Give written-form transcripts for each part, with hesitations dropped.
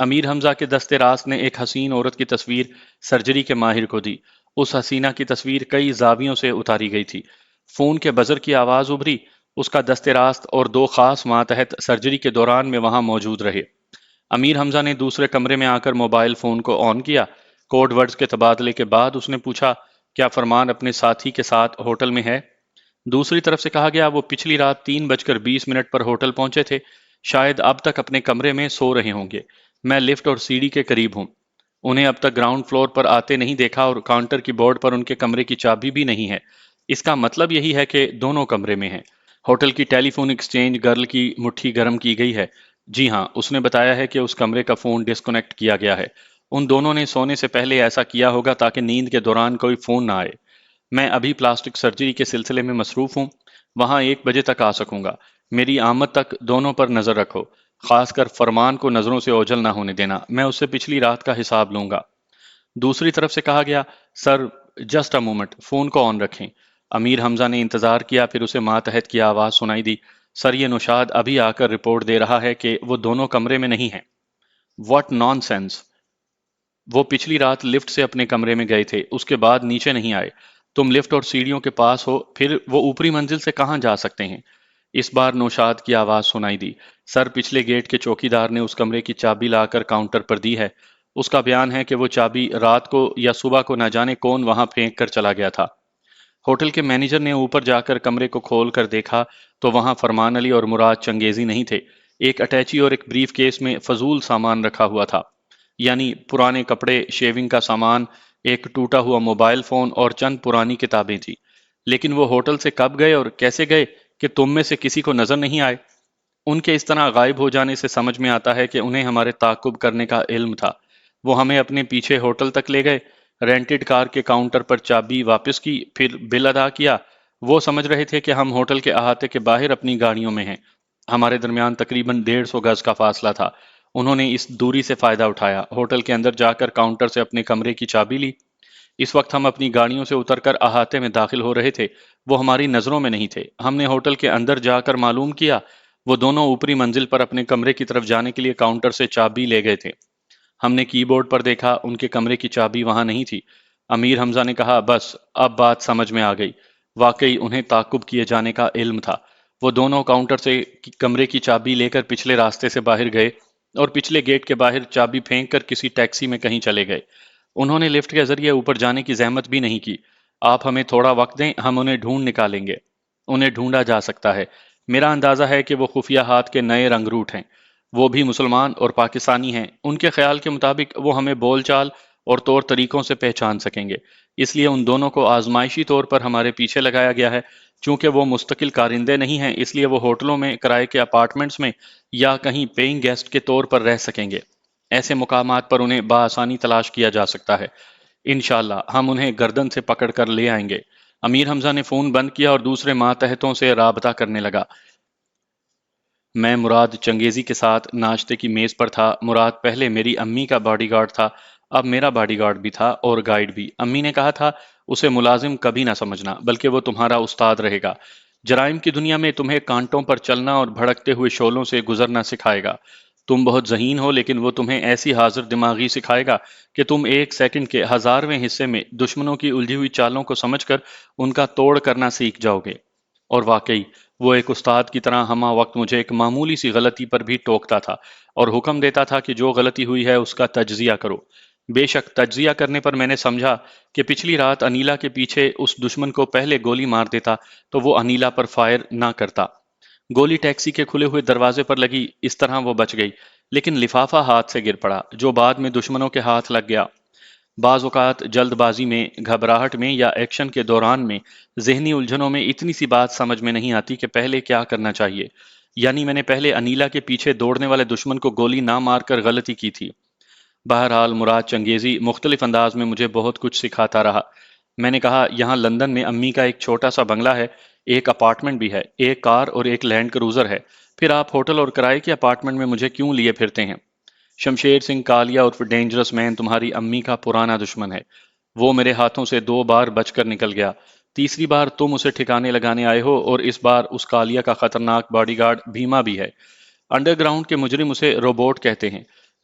امیر حمزہ کے دستے راست نے ایک حسین عورت کی تصویر سرجری کے ماہر کو دی۔ اس حسینہ کی تصویر کئی زاویوں سے اتاری گئی تھی۔ فون کے بزر کی آواز ابھری۔ اس کا دستے راست اور دو خاص ماتحت سرجری کے دوران میں وہاں موجود رہے۔ امیر حمزہ نے دوسرے کمرے میں آ کر موبائل فون کو آن کیا۔ کوڈ ورڈز کے تبادلے کے بعد اس نے پوچھا، کیا فرمان اپنے ساتھی کے ساتھ ہوٹل میں ہے؟ دوسری طرف سے کہا گیا، وہ پچھلی رات 3:20 پر ہوٹل پہنچے تھے، شاید اب تک اپنے کمرے میں سو رہے ہوں گے۔ میں لفٹ اور سیڑھی کے قریب ہوں، انہیں اب تک گراؤنڈ فلور پر آتے نہیں دیکھا اور کاؤنٹر کی بورڈ پر ان کے کمرے کی چابی بھی نہیں ہے۔ اس کا مطلب یہی ہے کہ دونوں کمرے میں ہیں۔ ہوٹل کی ٹیلی فون ایکسچینج گرل کی مٹھی گرم کی گئی ہے۔ جی ہاں، اس نے بتایا ہے کہ اس کمرے کا فون ڈسکنیکٹ کیا گیا ہے۔ ان دونوں نے سونے سے پہلے ایسا کیا ہوگا تاکہ نیند کے دوران کوئی فون نہ آئے۔ میں ابھی پلاسٹک سرجری کے سلسلے میں مصروف ہوں، وہاں 1 بجے تک آ سکوں گا۔ میری آمد تک دونوں پر نظر رکھو، خاص کر فرمان کو نظروں سے اوجھل نہ ہونے دینا، میں اس سے پچھلی رات کا حساب لوں گا۔ دوسری طرف سے کہا گیا، سر جسٹ اے مومنٹ، فون کو آن رکھیں۔ امیر حمزہ نے انتظار کیا، پھر اسے ماتحت کی آواز سنائی دی، سر یہ نوشاد ابھی آ کر رپورٹ دے رہا ہے کہ وہ دونوں کمرے میں نہیں ہیں۔ What naan sense! وہ پچھلی رات لفٹ سے اپنے کمرے میں گئے تھے، اس کے بعد نیچے نہیں آئے۔ تم لفٹ اور سیڑھیوں کے پاس ہو، پھر وہ اوپری منزل سے کہاں جا سکتے ہیں؟ اس بار نوشاد کی آواز سنائی دی، سر پچھلے گیٹ کے چوکیدار نے اس کمرے کی چابی لا کر کاؤنٹر پر دی ہے۔ اس کا بیان ہے کہ وہ چابی رات کو یا صبح کو نہ جانے کون وہاں پھینک کر چلا گیا تھا۔ ہوٹل کے مینیجر نے اوپر جا کر کمرے کو کھول کر دیکھا تو وہاں فرمان علی اور مراد چنگیزی نہیں تھے۔ ایک اٹیچی اور ایک بریف کیس میں فضول سامان رکھا ہوا تھا، یعنی پرانے کپڑے، شیونگ کا سامان، ایک ٹوٹا ہوا موبائل فون اور چند پرانی کتابیں تھیں۔ لیکن وہ ہوٹل سے کب گئے اور کیسے گئے کہ تم میں سے کسی کو نظر نہیں آئے؟ ان کے اس طرح غائب ہو جانے سے سمجھ میں آتا ہے کہ انہیں ہمارے تعاقب کرنے کا علم تھا۔ وہ ہمیں اپنے پیچھے ہوٹل تک لے گئے، رینٹڈ کار کے کاؤنٹر پر چابی واپس کی، پھر بل ادا کیا۔ وہ سمجھ رہے تھے کہ ہم ہوٹل کے احاطے کے باہر اپنی گاڑیوں میں ہیں۔ ہمارے درمیان تقریباً 150 گز کا فاصلہ تھا۔ انہوں نے اس دوری سے فائدہ اٹھایا، ہوٹل کے اندر جا کر کاؤنٹر سے اپنے کمرے کی چابی لی۔ اس وقت ہم اپنی گاڑیوں سے اتر کر احاطے میں داخل ہو رہے تھے، وہ ہماری نظروں میں نہیں تھے۔ ہم نے ہوٹل کے اندر جا کر معلوم کیا، وہ دونوں اوپری منزل پر اپنے کمرے کی طرف جانے کے لیے کاؤنٹر سے چابی لے گئے تھے۔ ہم نے کی بورڈ پر دیکھا، ان کے کمرے کی چابی وہاں نہیں تھی۔ امیر حمزہ نے کہا، بس اب بات سمجھ میں آ گئی، واقعی انہیں تعاقب کیے جانے کا علم تھا۔ وہ دونوں کاؤنٹر سے کمرے کی چابی لے کر پچھلے راستے سے باہر گئے اور پچھلے گیٹ کے باہر چابی پھینک کر کسی ٹیکسی میں کہیں چلے گئے۔ انہوں نے لفٹ کے ذریعے اوپر جانے کی زحمت بھی نہیں کی۔ آپ ہمیں تھوڑا وقت دیں، ہم انہیں ڈھونڈ نکالیں گے۔ انہیں ڈھونڈا جا سکتا ہے۔ میرا اندازہ ہے کہ وہ خفیہ ہاتھ کے نئے رنگ روٹ ہیں، وہ بھی مسلمان اور پاکستانی ہیں۔ ان کے خیال کے مطابق وہ ہمیں بول چال اور طور طریقوں سے پہچان سکیں گے، اس لیے ان دونوں کو آزمائشی طور پر ہمارے پیچھے لگایا گیا ہے۔ چونکہ وہ مستقل کارندے نہیں ہیں، اس لیے وہ ہوٹلوں میں، کرائے کے اپارٹمنٹس میں یا کہیں پیئنگ گیسٹ کے طور پر رہ سکیں گے۔ ایسے مقامات پر انہیں بآسانی تلاش کیا جا سکتا ہے۔ انشاءاللہ ہم انہیں گردن سے پکڑ کر لے آئیں گے۔ امیر حمزہ نے فون بند کیا اور دوسرے ماتحتوں سے رابطہ کرنے لگا۔ میں مراد چنگیزی کے ساتھ ناشتے کی میز پر تھا۔ مراد پہلے میری امی کا باڈی گارڈ تھا، اب میرا باڈی گارڈ بھی تھا اور گائیڈ بھی۔ امی نے کہا تھا، اسے ملازم کبھی نہ سمجھنا، بلکہ وہ تمہارا استاد رہے گا۔ جرائم کی دنیا میں تمہیں کانٹوں پر چلنا اور بھڑکتے ہوئے شعلوں سے گزرنا سکھائے گا۔ تم بہت ذہین ہو، لیکن وہ تمہیں ایسی حاضر دماغی سکھائے گا کہ تم 1 سیکنڈ کے 1000ویں حصے میں دشمنوں کی الجھی ہوئی چالوں کو سمجھ کر ان کا توڑ کرنا سیکھ جاؤ گے۔ اور واقعی وہ ایک استاد کی طرح ہمہ وقت مجھے ایک معمولی سی غلطی پر بھی ٹوکتا تھا اور حکم دیتا تھا کہ جو غلطی ہوئی ہے اس کا تجزیہ کرو۔ بے شک تجزیہ کرنے پر میں نے سمجھا کہ پچھلی رات انیلا کے پیچھے اس دشمن کو پہلے گولی مار دیتا تو وہ انیلا پر فائر نہ کرتا۔ گولی ٹیکسی کے کھلے ہوئے دروازے پر لگی، اس طرح وہ بچ گئی، لیکن لفافہ ہاتھ سے گر پڑا جو بعد میں دشمنوں کے ہاتھ لگ گیا۔ بعض اوقات جلد بازی میں، گھبراہٹ میں یا ایکشن کے دوران میں ذہنی الجھنوں میں اتنی سی بات سمجھ میں نہیں آتی کہ پہلے کیا کرنا چاہیے۔ یعنی میں نے پہلے انیلا کے پیچھے دوڑنے والے دشمن کو گولی نہ مار کر غلطی کی تھی۔ بہرحال مراد چنگیزی مختلف انداز میں مجھے بہت کچھ سکھاتا رہا۔ میں نے کہا، یہاں لندن میں امی کا ایک چھوٹا سا بنگلہ ہے، ایک اپارٹمنٹ بھی ہے، ایک کار اور ایک لینڈ کروزر ہے، پھر آپ ہوٹل اور کرائے کے اپارٹمنٹ میں مجھے کیوں لیے پھرتے ہیں؟ شمشیر سنگھ کالیا عرف ڈینجرس مین تمہاری امی کا پرانا دشمن ہے۔ وہ میرے ہاتھوں سے 2 بار بچ کر نکل گیا، تیسری بار تم اسے ٹھکانے لگانے آئے ہو، اور اس بار اس کالیا کا خطرناک باڈی گارڈ بھیما بھی ہے۔ انڈر گراؤنڈ کے مجرم اسے روبوٹ کہتے ہیں۔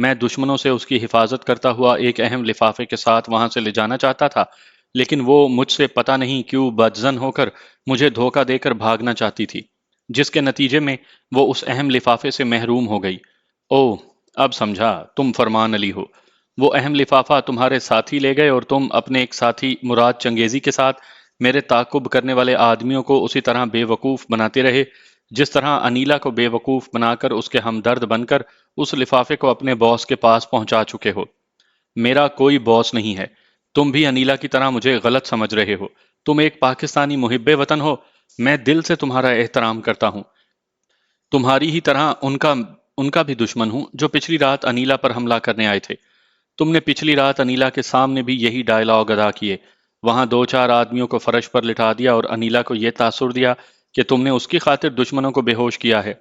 میں دشمنوں سے اس کی حفاظت کرتا ہوا ایک اہم لفافے کے ساتھ وہاں سے لے جانا چاہتا تھا، لیکن وہ مجھ سے پتہ نہیں کیوں بدظن ہو کر مجھے دھوکہ دے کر بھاگنا چاہتی تھی، جس کے نتیجے میں وہ اس اہم لفافے سے محروم ہو گئی۔ اوہ، اب سمجھا، تم فرمان علی ہو۔ وہ اہم لفافہ تمہارے ساتھی لے گئے اور تم اپنے ایک ساتھی مراد چنگیزی کے ساتھ میرے تعاقب کرنے والے آدمیوں کو اسی طرح بے وقوف بناتے رہے جس طرح انیلا کو بے وقوف بنا کر اس کے ہمدرد بن کر اس لفافے کو اپنے باس کے پاس پہنچا چکے ہو۔ میرا کوئی باس نہیں ہے۔ تم بھی انیلا کی طرح مجھے غلط سمجھ رہے ہو۔ تم ایک پاکستانی محب وطن ہو۔ میں دل سے تمہارا احترام کرتا ہوں، تمہاری ہی طرح ان کا بھی دشمن ہوں جو پچھلی رات انیلا پر حملہ کرنے آئے تھے۔ تم نے پچھلی رات انیلا کے سامنے بھی یہی ڈائلاگ ادا کیے، وہاں دو چار آدمیوں کو فرش پر لٹا دیا اور انیلا کو یہ تاثر دیا کہ تم نے اس کی خاطر دشمنوں کو بے ہوش کیا ہے۔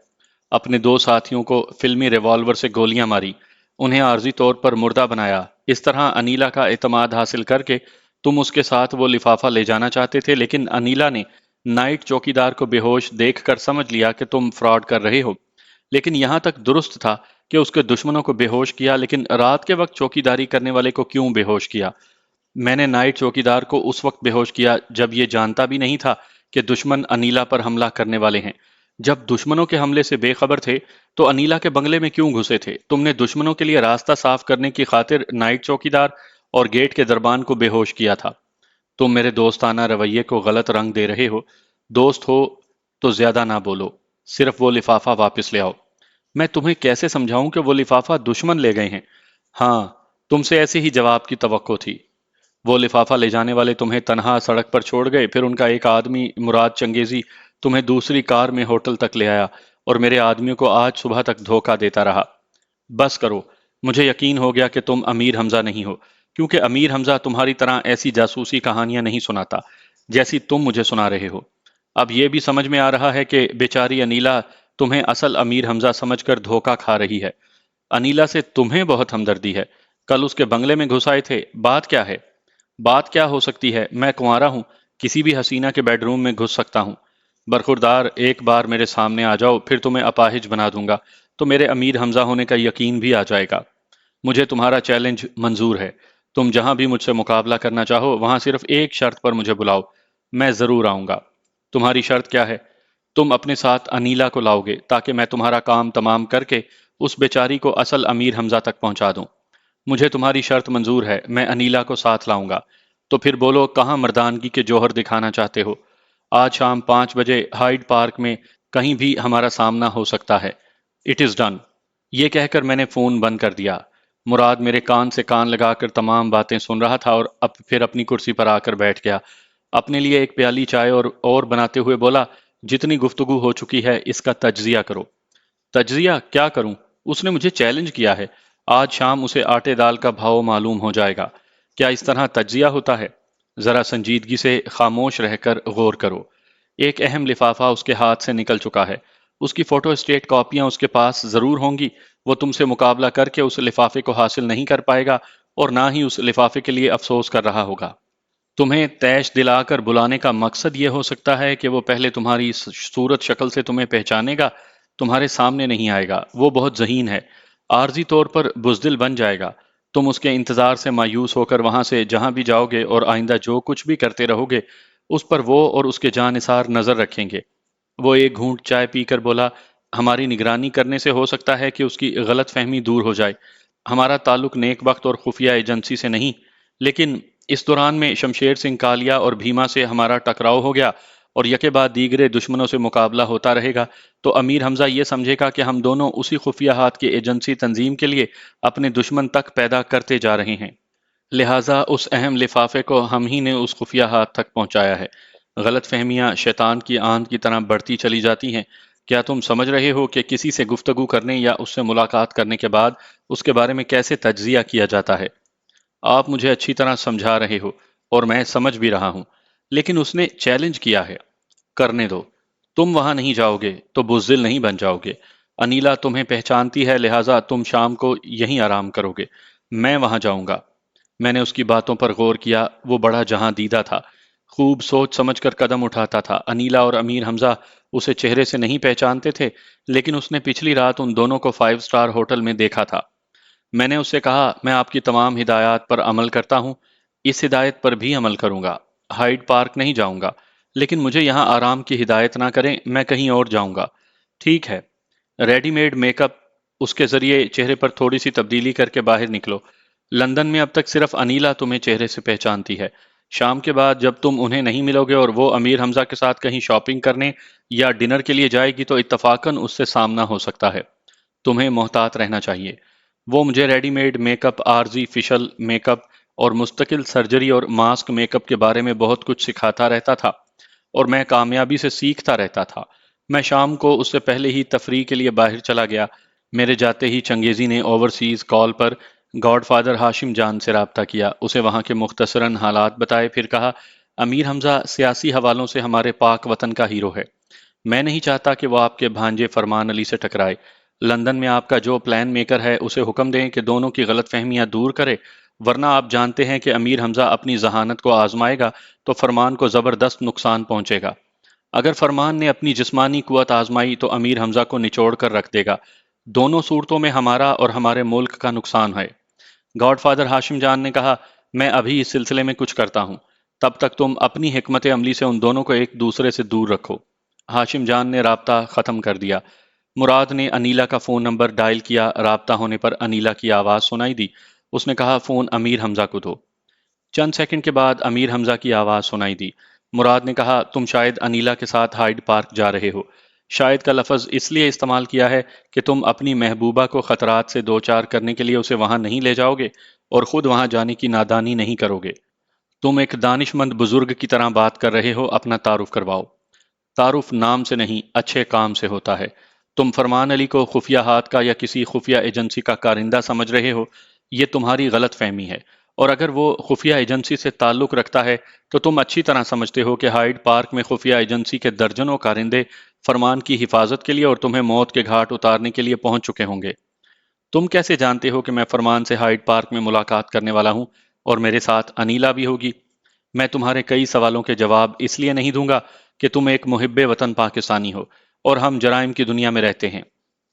اپنے دو ساتھیوں کو فلمی ریوالور سے گولیاں ماری، انہیں عارضی طور پر مردہ بنایا۔ اس طرح انیلا کا اعتماد حاصل کر کے تم اس کے ساتھ وہ لفافہ لے جانا چاہتے تھے، لیکن انیلا نے نائٹ چوکیدار کو بے ہوش دیکھ کر سمجھ لیا کہ تم فراڈ کر رہے ہو، لیکن یہاں تک درست تھا کہ اس کے دشمنوں کو بے ہوش کیا، لیکن رات کے وقت چوکیداری کرنے والے کو کیوں بے ہوش کیا؟ میں نے نائٹ چوکیدار کو اس وقت بے ہوش کیا جب یہ جانتا بھی نہیں تھا کہ دشمن انیلا پر حملہ کرنے والے ہیں۔ جب دشمنوں کے حملے سے بے خبر تھے تو انیلا کے بنگلے میں کیوں گھسے تھے؟ تم نے دشمنوں کے لیے راستہ صاف کرنے کی خاطر نائٹ چوکیدار اور گیٹ کے دربان کو بے ہوش کیا تھا۔ تم میرے دوستانہ رویے کو غلط رنگ دے رہے ہو۔ دوست ہو تو زیادہ نہ بولو، صرف وہ لفافہ واپس لے آؤ۔ میں تمہیں کیسے سمجھاؤں کہ وہ لفافہ دشمن لے گئے ہیں؟ ہاں، تم سے ایسے ہی جواب کی توقع تھی۔ وہ لفافہ لے جانے والے تمہیں تنہا سڑک پر چھوڑ گئے، پھر ان کا ایک آدمی مراد چنگیزی تمہیں دوسری کار میں ہوٹل تک لے آیا اور میرے آدمیوں کو آج صبح تک دھوکہ دیتا رہا۔ بس کرو، مجھے یقین ہو گیا کہ تم امیر حمزہ نہیں ہو، کیونکہ امیر حمزہ تمہاری طرح ایسی جاسوسی کہانیاں نہیں سناتا جیسی تم مجھے سنا رہے ہو۔ اب یہ بھی سمجھ میں آ رہا ہے کہ بیچاری انیلا تمہیں اصل امیر حمزہ سمجھ کر دھوکہ کھا رہی ہے۔ انیلا سے تمہیں بہت ہمدردی ہے، کل اس کے بنگلے میں گھس آئے تھے۔ بات کیا ہے؟ بات کیا ہو سکتی ہے؟ میں کنوارا ہوں، کسی بھی حسینہ کے بیڈ روم میں گھس سکتا ہوں۔ برخوردار، ایک بار میرے سامنے آ جاؤ، پھر تمہیں اپاہج بنا دوں گا تو میرے امیر حمزہ ہونے کا یقین بھی آ جائے گا۔ مجھے تمہارا چیلنج منظور ہے۔ تم جہاں بھی مجھ سے مقابلہ کرنا چاہو وہاں صرف ایک شرط پر مجھے بلاؤ، میں ضرور آؤں گا۔ تمہاری شرط کیا ہے؟ تم اپنے ساتھ انیلا کو لاؤ گے تاکہ میں تمہارا کام تمام کر کے اس بیچاری کو اصل امیر حمزہ تک پہنچا دوں۔ مجھے تمہاری شرط منظور ہے، میں انیلا کو ساتھ لاؤں گا۔ تو پھر بولو، کہاں مردانگی کے جوہر دکھانا چاہتے ہو؟ آج شام 5 بجے ہائیڈ پارک میں کہیں بھی ہمارا سامنا ہو سکتا ہے۔ It is done. یہ کہہ کر میں نے فون بند کر دیا۔ مراد میرے کان سے کان لگا کر تمام باتیں سن رہا تھا اور پھر اپنی کرسی پر آ کر بیٹھ گیا۔ اپنے لیے ایک پیالی چائے اور بناتے ہوئے بولا، جتنی گفتگو ہو چکی ہے اس کا تجزیہ کرو۔ تجزیہ کیا کروں؟ اس نے مجھے چیلنج کیا ہے۔ آج شام اسے آٹے دال کا بھاؤ معلوم ہو جائے گا۔ کیا اس طرح تجزیہ ہوتا ہے؟ ذرا سنجیدگی سے خاموش رہ کر غور کرو۔ ایک اہم لفافہ اس کے ہاتھ سے نکل چکا ہے۔ اس کی فوٹو اسٹیٹ کاپیاں اس کے پاس ضرور ہوں گی۔ وہ تم سے مقابلہ کر کے اس لفافے کو حاصل نہیں کر پائے گا اور نہ ہی اس لفافے کے لیے افسوس کر رہا ہوگا۔ تمہیں تیش دلا کر بلانے کا مقصد یہ ہو سکتا ہے کہ وہ پہلے تمہاری صورت شکل سے تمہیں پہچانے گا، تمہارے سامنے نہیں آئے گا۔ وہ بہت ذہین ہے، عارضی طور پر بزدل بن جائے گا۔ تم اس کے انتظار سے مایوس ہو کر وہاں سے جہاں بھی جاؤ گے اور آئندہ جو کچھ بھی کرتے رہو گے اس پر وہ اور اس کے جانثار نظر رکھیں گے۔ وہ ایک گھونٹ چائے پی کر بولا، ہماری نگرانی کرنے سے ہو سکتا ہے کہ اس کی غلط فہمی دور ہو جائے۔ ہمارا تعلق نیک بخت اور خفیہ ایجنسی سے نہیں، لیکن اس دوران میں شمشیر سنگھ کالیا اور بھیما سے ہمارا ٹکراؤ ہو گیا اور یکے بعد دیگرے دشمنوں سے مقابلہ ہوتا رہے گا تو امیر حمزہ یہ سمجھے گا کہ ہم دونوں اسی خفیہ ہاتھ کی ایجنسی تنظیم کے لیے اپنے دشمن تک پیدا کرتے جا رہے ہیں۔ لہٰذا اس اہم لفافے کو ہم ہی نے اس خفیہ ہاتھ تک پہنچایا ہے۔ غلط فہمیاں شیطان کی آند کی طرح بڑھتی چلی جاتی ہیں۔ کیا تم سمجھ رہے ہو کہ کسی سے گفتگو کرنے یا اس سے ملاقات کرنے کے بعد اس کے بارے میں کیسے تجزیہ کیا جاتا ہے؟ آپ مجھے اچھی طرح سمجھا رہے ہو اور میں سمجھ بھی رہا ہوں، لیکن اس نے چیلنج کیا ہے۔ کرنے دو۔ تم وہاں نہیں جاؤ گے تو بزدل نہیں بن جاؤ گے۔ انیلا تمہیں پہچانتی ہے، لہٰذا تم شام کو یہیں آرام کرو گے۔ میں وہاں جاؤں گا۔ میں نے اس کی باتوں پر غور کیا۔ وہ بڑا جہاں دیدہ تھا، خوب سوچ سمجھ کر قدم اٹھاتا تھا۔ انیلا اور امیر حمزہ اسے چہرے سے نہیں پہچانتے تھے، لیکن اس نے پچھلی رات ان دونوں کو 5 اسٹار ہوٹل میں دیکھا تھا۔ میں نے اس سے کہا میں آپ کی تمام ہدایات پر عمل کرتا ہوں، اس ہدایت پر بھی عمل کروں گا، ہائیڈ پارک نہیں جاؤں گا، لیکن مجھے یہاں آرام کی ہدایت نہ کریں، میں کہیں اور جاؤں گا۔ ٹھیک ہے۔ ریڈی میڈ میک اپ اس کے ذریعے چہرے پر تھوڑی سی تبدیلی کر کے باہر نکلو۔ لندن میں اب تک صرف انیلا تمہیں چہرے سے پہچانتی ہے۔ شام کے بعد جب تم انہیں نہیں ملو گے اور وہ امیر حمزہ کے ساتھ کہیں شاپنگ کرنے یا ڈنر کے لیے جائے گی تو اتفاقاً اس سے سامنا ہو سکتا ہے۔ تمہیں محتاط رہنا چاہیے۔ وہ مجھے ریڈی میڈ میک اپ، عارضی فیشل میک اپ اور مستقل سرجری اور ماسک میک اپ کے بارے میں بہت کچھ سکھاتا رہتا تھا اور میں کامیابی سے سیکھتا رہتا تھا۔ میں شام کو اس سے پہلے ہی تفریح کے لیے باہر چلا گیا۔ میرے جاتے ہی چنگیزی نے اوورسیز کال پر گاڈ فادر ہاشم جان سے رابطہ کیا، اسے وہاں کے مختصراً حالات بتائے، پھر کہا امیر حمزہ سیاسی حوالوں سے ہمارے پاک وطن کا ہیرو ہے۔ میں نہیں چاہتا کہ وہ آپ کے بھانجے فرمان علی سے ٹکرائے۔ لندن میں آپ کا جو پلان میکر ہے اسے حکم دیں کہ دونوں کی غلط فہمیاں دور کرے، ورنہ آپ جانتے ہیں کہ امیر حمزہ اپنی ذہانت کو آزمائے گا تو فرمان کو زبردست نقصان پہنچے گا۔ اگر فرمان نے اپنی جسمانی قوت آزمائی تو امیر حمزہ کو نچوڑ کر رکھ دے گا۔ دونوں صورتوں میں ہمارا اور ہمارے ملک کا نقصان ہے۔ گاڈ فادر ہاشم جان نے کہا میں ابھی اس سلسلے میں کچھ کرتا ہوں، تب تک تم اپنی حکمت عملی سے ان دونوں کو ایک دوسرے سے دور رکھو۔ ہاشم جان نے رابطہ ختم کر دیا۔ مراد نے انیلا کا فون نمبر ڈائل کیا، رابطہ ہونے پر انیلا کی آواز سنائی دی۔ اس نے کہا فون امیر حمزہ کو دو۔ چند سیکنڈ کے بعد امیر حمزہ کی آواز سنائی دی۔ مراد نے کہا تم شاید انیلا کے ساتھ ہائیڈ پارک جا رہے ہو۔ شاید کا لفظ اس لیے استعمال کیا ہے کہ تم اپنی محبوبہ کو خطرات سے دوچار کرنے کے لیے اسے وہاں نہیں لے جاؤ گے اور خود وہاں جانے کی نادانی نہیں کرو گے۔ تم ایک دانش مند بزرگ کی طرح بات کر رہے ہو، اپنا تعارف کرواؤ۔ تعارف نام سے نہیں اچھے کام سے ہوتا ہے۔ تم فرمان علی کو خفیہ ہاتھ کا یا کسی خفیہ ایجنسی کا کارندہ سمجھ رہے ہو، یہ تمہاری غلط فہمی ہے، اور اگر وہ خفیہ ایجنسی سے تعلق رکھتا ہے تو تم اچھی طرح سمجھتے ہو کہ ہائیڈ پارک میں خفیہ ایجنسی کے درجنوں کارندے فرمان کی حفاظت کے لیے اور تمہیں موت کے گھاٹ اتارنے کے لیے پہنچ چکے ہوں گے۔ تم کیسے جانتے ہو کہ میں فرمان سے ہائیڈ پارک میں ملاقات کرنے والا ہوں اور میرے ساتھ انیلا بھی ہوگی؟ میں تمہارے کئی سوالوں کے جواب اس لیے نہیں دوں گا کہ تم ایک محب وطن پاکستانی ہو اور ہم جرائم کی دنیا میں رہتے ہیں۔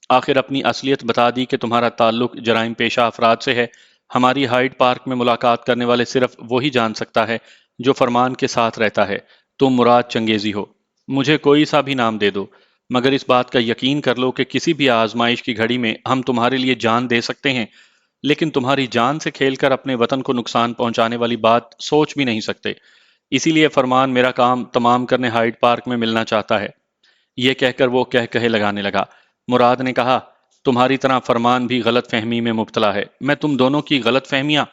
آخر اپنی اصلیت بتا دی کہ تمہارا تعلق جرائم پیشہ افراد سے ہے۔ ہماری ہائیڈ پارک میں ملاقات کرنے والے صرف وہی جان سکتا ہے جو فرمان کے ساتھ رہتا ہے۔ تم مراد چنگیزی ہو، مجھے کوئی سا بھی نام دے دو، مگر اس بات کا یقین کر لو کہ کسی بھی آزمائش کی گھڑی میں ہم تمہارے لیے جان دے سکتے ہیں، لیکن تمہاری جان سے کھیل کر اپنے وطن کو نقصان پہنچانے والی بات سوچ بھی نہیں سکتے۔ اسی لیے فرمان میرا کام تمام کرنے ہائیڈ پارک میں ملنا چاہتا ہے۔ یہ کہہ کر وہ کہے لگانے لگا۔ مراد نے کہا تمہاری طرح فرمان بھی غلط فہمی میں مبتلا ہے۔ میں تم دونوں کی غلط فہمیاں…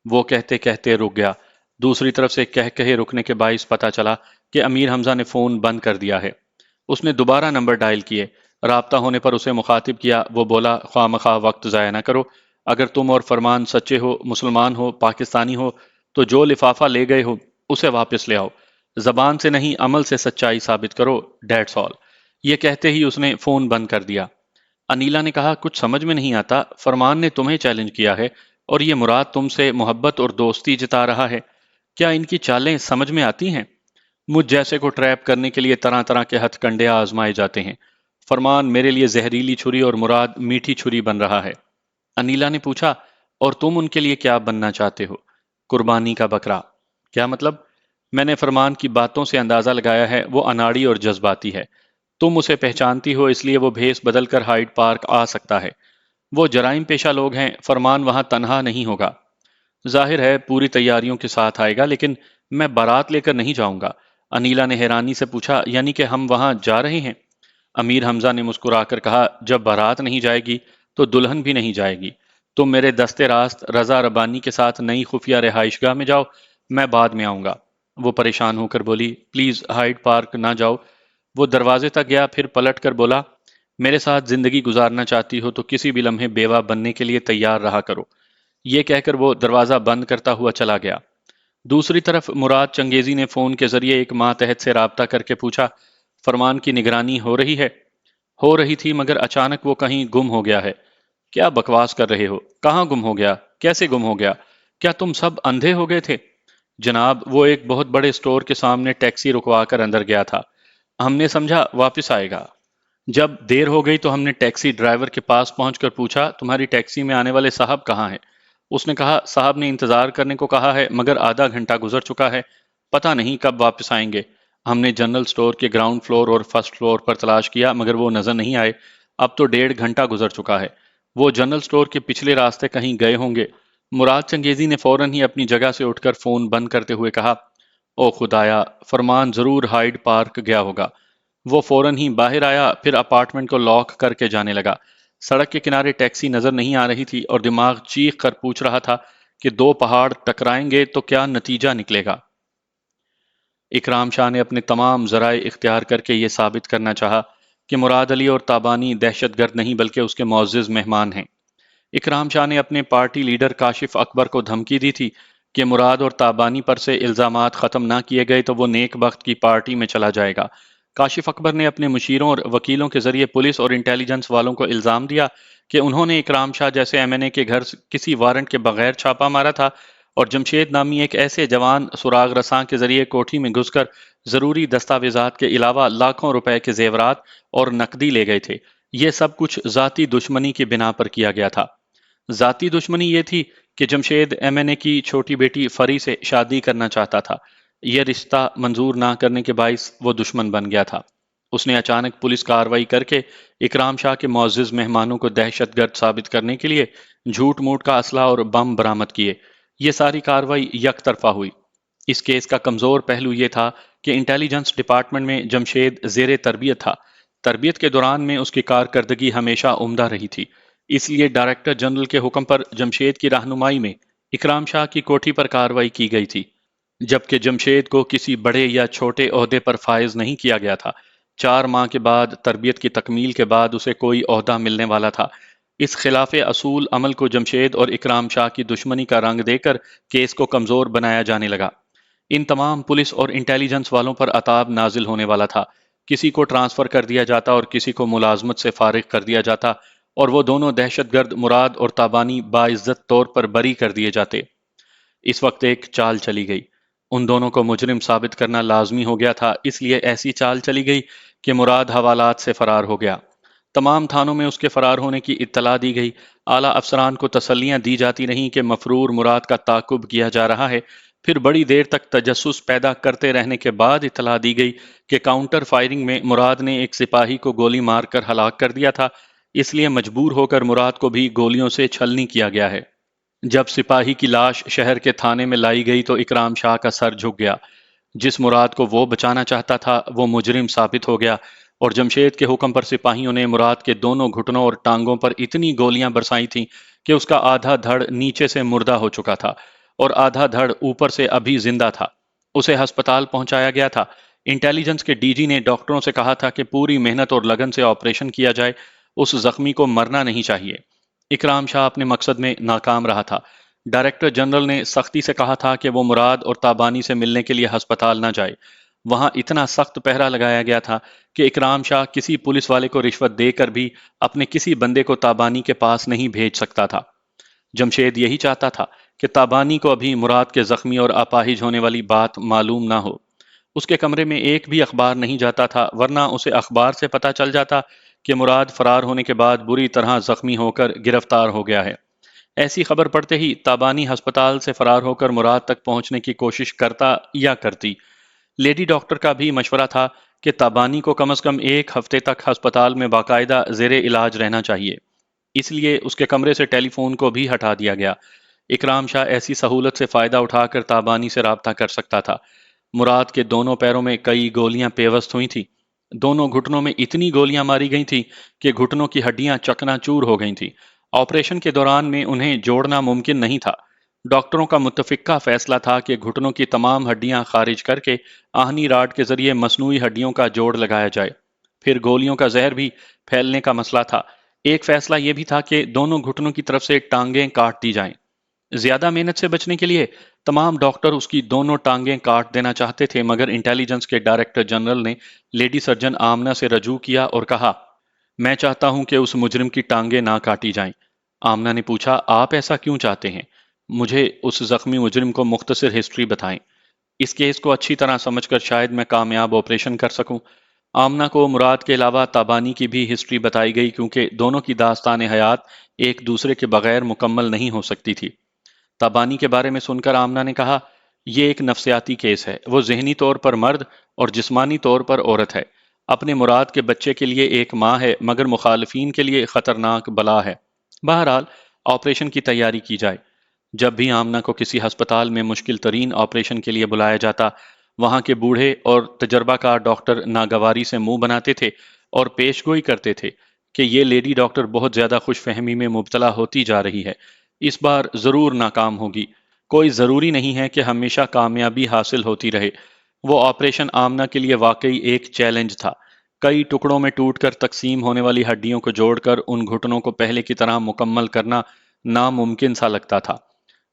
وہ کہتے کہتے رک گیا۔ دوسری طرف سے کہے رکنے کے باعث پتا چلا کہ امیر حمزہ نے فون بند کر دیا ہے۔ اس نے دوبارہ نمبر ڈائل کیے۔ رابطہ ہونے پر اسے مخاطب کیا۔ وہ بولا خواہ مخواہ وقت ضائع نہ کرو۔ اگر تم اور فرمان سچے ہو، مسلمان ہو، پاکستانی ہو، تو جو لفافہ لے گئے ہو اسے واپس لے آؤ۔ زبان سے نہیں عمل سے سچائی ثابت کرو، دیٹس آل۔ یہ کہتے ہی اس نے فون بند کر دیا۔ انیلا نے کہا کچھ سمجھ میں نہیں آتا، فرمان نے تمہیں چیلنج کیا ہے اور یہ مراد تم سے محبت اور دوستی جتا رہا ہے۔ کیا ان کی چالیں سمجھ میں آتی ہیں؟ مجھ جیسے کو ٹریپ کرنے کے لیے طرح طرح کے ہتھ کنڈے آزمائے جاتے ہیں۔ فرمان میرے لیے زہریلی چھری اور مراد میٹھی چھری بن رہا ہے۔ انیلا نے پوچھا اور تم ان کے لیے کیا بننا چاہتے ہو؟ قربانی کا بکرا۔ کیا مطلب؟ میں نے فرمان کی باتوں سے اندازہ لگایا ہے وہ اناڑی اور جذباتی ہے۔ تم اسے پہچانتی ہو اس لیے وہ بھیس بدل کر ہائیڈ پارک آ سکتا ہے۔ وہ جرائم پیشہ لوگ ہیں، فرمان وہاں تنہا نہیں ہوگا۔ ظاہر ہے پوری تیاریوں کے ساتھ آئے گا، لیکن میں بارات لے کر نہیں جاؤں گا۔ انیلا نے حیرانی سے پوچھا یعنی کہ ہم وہاں جا رہے ہیں؟ امیر حمزہ نے مسکرا کر کہا جب بارات نہیں جائے گی تو دلہن بھی نہیں جائے گی۔ تم میرے دستے راست رضا ربانی کے ساتھ نئی خفیہ رہائش گاہ میں جاؤ، میں بعد میں آؤں گا۔ وہ پریشان ہو کر بولی پلیز ہائیڈ پارک نہ جاؤ۔ وہ دروازے تک گیا، پھر پلٹ کر بولا میرے ساتھ زندگی گزارنا چاہتی ہو تو کسی بھی لمحے بیوہ بننے کے لیے تیار رہا کرو۔ یہ کہہ کر وہ دروازہ بند کرتا ہوا چلا گیا۔ دوسری طرف مراد چنگیزی نے فون کے ذریعے ایک ماتحت سے رابطہ کر کے پوچھا فرمان کی نگرانی ہو رہی ہے؟ ہو رہی تھی مگر اچانک وہ کہیں گم ہو گیا ہے۔ کیا بکواس کر رہے ہو؟ کہاں گم ہو گیا؟ کیسے گم ہو گیا؟ کیا تم سب اندھے ہو گئے تھے؟ جناب وہ ایک بہت بڑے سٹور کے سامنے ٹیکسی رکوا کر اندر گیا تھا، ہم نے سمجھا واپس آئے گا۔ جب دیر ہو گئی تو ہم نے ٹیکسی ڈرائیور کے پاس پہنچ کر پوچھا تمہاری ٹیکسی میں آنے والے صاحب کہاں ہیں؟ اس نے کہا صاحب نے انتظار کرنے کو کہا ہے مگر آدھا گھنٹہ گزر چکا ہے، پتہ نہیں کب واپس آئیں گے۔ ہم نے جنرل سٹور کے گراؤنڈ فلور اور فرسٹ فلور پر تلاش کیا مگر وہ نظر نہیں آئے، اب تو 1.5 گھنٹہ گزر چکا ہے۔ وہ جنرل سٹور کے پچھلے راستے کہیں گئے ہوں گے۔ مراد چنگیزی نے فوراً ہی اپنی جگہ سے اٹھ کر فون بند کرتے ہوئے کہا او خدایا، فرمان ضرور ہائیڈ پارک گیا ہوگا۔ وہ فوراً ہی باہر آیا پھر اپارٹمنٹ کو لاک کر کے جانے لگا۔ سڑک کے کنارے ٹیکسی نظر نہیں آ رہی تھی اور دماغ چیخ کر پوچھ رہا تھا کہ دو پہاڑ ٹکرائیں گے تو کیا نتیجہ نکلے گا۔ اکرام شاہ نے اپنے تمام ذرائع اختیار کر کے یہ ثابت کرنا چاہا کہ مراد علی اور تابانی دہشت گرد نہیں بلکہ اس کے معزز مہمان ہیں۔ اکرام شاہ نے اپنے پارٹی لیڈر کاشف اکبر کو دھمکی دی تھی کہ مراد اور تابانی پر سے الزامات ختم نہ کیے گئے تو وہ نیک بخت کی پارٹی میں چلا جائے گا۔ کاشف اکبر نے اپنے مشیروں اور وکیلوں کے ذریعے پولیس اور انٹیلیجنس والوں کو الزام دیا کہ انہوں نے اکرام شاہ جیسے ایم این اے کے گھر کسی وارنٹ کے بغیر چھاپا مارا تھا اور جمشید نامی ایک ایسے جوان سراغ رساں کے ذریعے کوٹھی میں گھس کر ضروری دستاویزات کے علاوہ لاکھوں روپے کے زیورات اور نقدی لے گئے تھے۔ یہ سب کچھ ذاتی دشمنی کی بنا پر کیا گیا تھا۔ ذاتی دشمنی یہ تھی کہ جمشید ایم این اے کی چھوٹی بیٹی فری سے شادی کرنا چاہتا تھا۔ یہ رشتہ منظور نہ کرنے کے باعث وہ دشمن بن گیا تھا۔ اس نے اچانک پولیس کارروائی کر کے اکرام شاہ کے معزز مہمانوں کو دہشت گرد ثابت کرنے کے لیے جھوٹ موٹ کا اسلحہ اور بم برآمد کیے۔ یہ ساری کارروائی یک طرفہ ہوئی۔ اس کیس کا کمزور پہلو یہ تھا کہ انٹیلیجنس ڈپارٹمنٹ میں جمشید زیر تربیت تھا۔ تربیت کے دوران میں اس کی کارکردگی ہمیشہ عمدہ رہی تھی، اس لیے ڈائریکٹر جنرل کے حکم پر جمشید کی رہنمائی میں اکرام شاہ کی کوٹھی پر کارروائی کی گئی تھی، جبکہ جمشید کو کسی بڑے یا چھوٹے عہدے پر فائز نہیں کیا گیا تھا۔ 4 ماہ کے بعد تربیت کی تکمیل کے بعد اسے کوئی عہدہ ملنے والا تھا۔ اس خلاف اصول عمل کو جمشید اور اکرام شاہ کی دشمنی کا رنگ دے کر کیس کو کمزور بنایا جانے لگا۔ ان تمام پولیس اور انٹیلیجنس والوں پر عطاب نازل ہونے والا تھا۔ کسی کو ٹرانسفر کر دیا جاتا اور کسی کو ملازمت سے فارغ کر دیا جاتا اور وہ دونوں دہشت گرد مراد اور تابانی باعزت طور پر بری کر دیے جاتے۔ اس وقت ایک چال چلی گئی۔ ان دونوں کو مجرم ثابت کرنا لازمی ہو گیا تھا، اس لیے ایسی چال چلی گئی کہ مراد حوالات سے فرار ہو گیا۔ تمام تھانوں میں اس کے فرار ہونے کی اطلاع دی گئی۔ اعلیٰ افسران کو تسلیاں دی جاتی رہیں کہ مفرور مراد کا تعاقب کیا جا رہا ہے۔ پھر بڑی دیر تک تجسس پیدا کرتے رہنے کے بعد اطلاع دی گئی کہ کاؤنٹر فائرنگ میں مراد نے ایک سپاہی کو گولی مار کر ہلاک کر دیا تھا، اس لیے مجبور ہو کر مراد کو بھی گولیوں سے چھلنی کیا گیا ہے۔ جب سپاہی کی لاش شہر کے تھانے میں لائی گئی تو اکرام شاہ کا سر جھک گیا۔ جس مراد کو وہ بچانا چاہتا تھا وہ مجرم ثابت ہو گیا اور جمشید کے حکم پر سپاہیوں نے مراد کے دونوں گھٹنوں اور ٹانگوں پر اتنی گولیاں برسائی تھیں کہ اس کا آدھا دھڑ نیچے سے مردہ ہو چکا تھا اور آدھا دھڑ اوپر سے ابھی زندہ تھا۔ اسے ہسپتال پہنچایا گیا تھا۔ انٹیلیجنس کے ڈی جی نے ڈاکٹروں سے کہا تھا کہ پوری محنت اور لگن سے آپریشن کیا جائے، اس زخمی کو مرنا نہیں چاہیے۔ اکرام شاہ اپنے مقصد میں ناکام رہا تھا۔ ڈائریکٹر جنرل نے سختی سے کہا تھا کہ وہ مراد اور تابانی سے ملنے کے لیے ہسپتال نہ جائے۔ وہاں اتنا سخت پہرا لگایا گیا تھا کہ اکرام شاہ کسی پولیس والے کو رشوت دے کر بھی اپنے کسی بندے کو تابانی کے پاس نہیں بھیج سکتا تھا۔ جمشید یہی چاہتا تھا کہ تابانی کو ابھی مراد کے زخمی اور اپاہج ہونے والی بات معلوم نہ ہو۔ اس کے کمرے میں ایک بھی اخبار نہیں جاتا تھا، ورنہ اسے اخبار سے پتہ چل جاتا کہ مراد فرار ہونے کے بعد بری طرح زخمی ہو کر گرفتار ہو گیا ہے۔ ایسی خبر پڑتے ہی تابانی ہسپتال سے فرار ہو کر مراد تک پہنچنے کی کوشش کرتا یا کرتی۔ لیڈی ڈاکٹر کا بھی مشورہ تھا کہ تابانی کو کم از کم 1 ہفتے تک ہسپتال میں باقاعدہ زیر علاج رہنا چاہیے، اس لیے اس کے کمرے سے ٹیلی فون کو بھی ہٹا دیا گیا۔ اکرام شاہ ایسی سہولت سے فائدہ اٹھا کر تابانی سے رابطہ کر سکتا تھا۔ مراد کے دونوں پیروں میں کئی گولیاں پیوست ہوئی تھیں۔ دونوں گھٹنوں میں اتنی گولیاں ماری گئی تھیں کہ گھٹنوں کی ہڈیاں چکنا چور ہو گئی تھیں۔ آپریشن کے دوران میں انہیں جوڑنا ممکن نہیں تھا۔ ڈاکٹروں کا متفقہ فیصلہ تھا کہ گھٹنوں کی تمام ہڈیاں خارج کر کے آہنی راڈ کے ذریعے مصنوعی ہڈیوں کا جوڑ لگایا جائے۔ پھر گولیوں کا زہر بھی پھیلنے کا مسئلہ تھا۔ ایک فیصلہ یہ بھی تھا کہ دونوں گھٹنوں کی طرف سے ٹانگیں کاٹ دی جائیں۔ زیادہ محنت سے بچنے کے لیے تمام ڈاکٹر اس کی دونوں ٹانگیں کاٹ دینا چاہتے تھے، مگر انٹیلیجنس کے ڈائریکٹر جنرل نے لیڈی سرجن آمنہ سے رجوع کیا اور کہا، میں چاہتا ہوں کہ اس مجرم کی ٹانگیں نہ کاٹی جائیں۔ آمنہ نے پوچھا، آپ ایسا کیوں چاہتے ہیں؟ مجھے اس زخمی مجرم کو مختصر ہسٹری بتائیں۔ اس کیس کو اچھی طرح سمجھ کر شاید میں کامیاب آپریشن کر سکوں۔ آمنہ کو مراد کے علاوہ تابانی کی بھی ہسٹری بتائی گئی کیونکہ دونوں کی داستان حیات ایک دوسرے کے بغیر مکمل نہیں ہو سکتی تھی۔ تابانی کے بارے میں سن کر آمنہ نے کہا، یہ ایک نفسیاتی کیس ہے، وہ ذہنی طور پر مرد اور جسمانی طور پر عورت ہے، اپنے مراد کے بچے کے لیے ایک ماں ہے مگر مخالفین کے لیے خطرناک بلا ہے۔ بہرحال آپریشن کی تیاری کی جائے۔ جب بھی آمنہ کو کسی ہسپتال میں مشکل ترین آپریشن کے لیے بلایا جاتا، وہاں کے بوڑھے اور تجربہ کار ڈاکٹر ناگواری سے منہ بناتے تھے اور پیش گوئی کرتے تھے کہ یہ لیڈی ڈاکٹر بہت زیادہ خوش فہمی میں مبتلا ہوتی جا رہی ہے، اس بار ضرور ناکام ہوگی، کوئی ضروری نہیں ہے کہ ہمیشہ کامیابی حاصل ہوتی رہے۔ وہ آپریشن آمنہ کے لیے واقعی ایک چیلنج تھا۔ کئی ٹکڑوں میں ٹوٹ کر تقسیم ہونے والی ہڈیوں کو جوڑ کر ان گھٹنوں کو پہلے کی طرح مکمل کرنا ناممکن سا لگتا تھا۔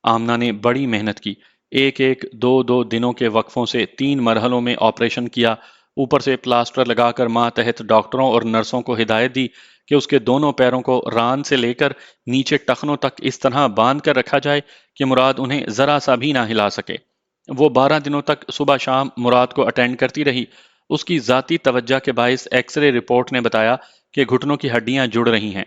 آمنہ نے بڑی محنت کی، ایک ایک دو دو دنوں کے وقفوں سے 3 مرحلوں میں آپریشن کیا، اوپر سے پلاسٹر لگا کر ماتحت ڈاکٹروں اور نرسوں کو ہدایت دی کہ اس کے دونوں پیروں کو ران سے لے کر نیچے ٹخنوں تک اس طرح باندھ کر رکھا جائے کہ مراد انہیں ذرا سا بھی نہ ہلا سکے۔ وہ 12 دنوں تک صبح شام مراد کو اٹینڈ کرتی رہی۔ اس کی ذاتی توجہ کے باعث ایکس رے رپورٹ نے بتایا کہ گھٹنوں کی ہڈیاں جڑ رہی ہیں۔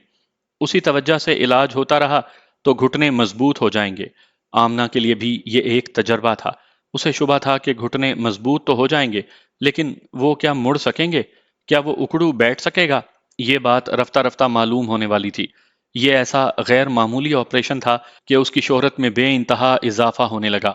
اسی توجہ سے علاج ہوتا رہا تو گھٹنے مضبوط ہو جائیں گے۔ آمنہ کے لیے بھی یہ ایک تجربہ تھا۔ اسے شبہ تھا کہ گھٹنے مضبوط تو ہو جائیں گے، لیکن وہ کیا مڑ سکیں گے؟ کیا وہ اکڑو بیٹھ سکے گا؟ یہ بات رفتہ رفتہ معلوم ہونے والی تھی۔ یہ ایسا غیر معمولی آپریشن تھا کہ اس کی شہرت میں بے انتہا اضافہ ہونے لگا۔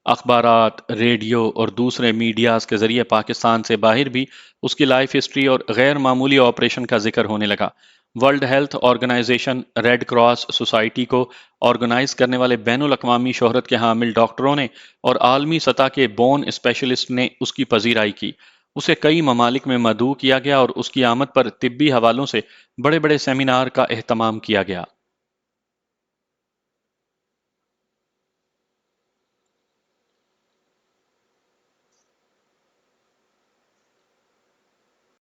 اخبارات، ریڈیو اور دوسرے میڈیاز کے ذریعے پاکستان سے باہر بھی اس کی لائف ہسٹری اور غیر معمولی آپریشن کا ذکر ہونے لگا۔ World health organisation, red cross society کو آرگنائز کرنے والے بین الاقوامی شہرت کے حامل ڈاکٹروں نے اور عالمی سطح کے بون اسپیشلسٹ نے اس کی پذیرائی کی۔ اسے کئی ممالک میں مدعو کیا گیا اور اس کی آمد پر طبی حوالوں سے بڑے بڑے سیمینار کا اہتمام کیا گیا۔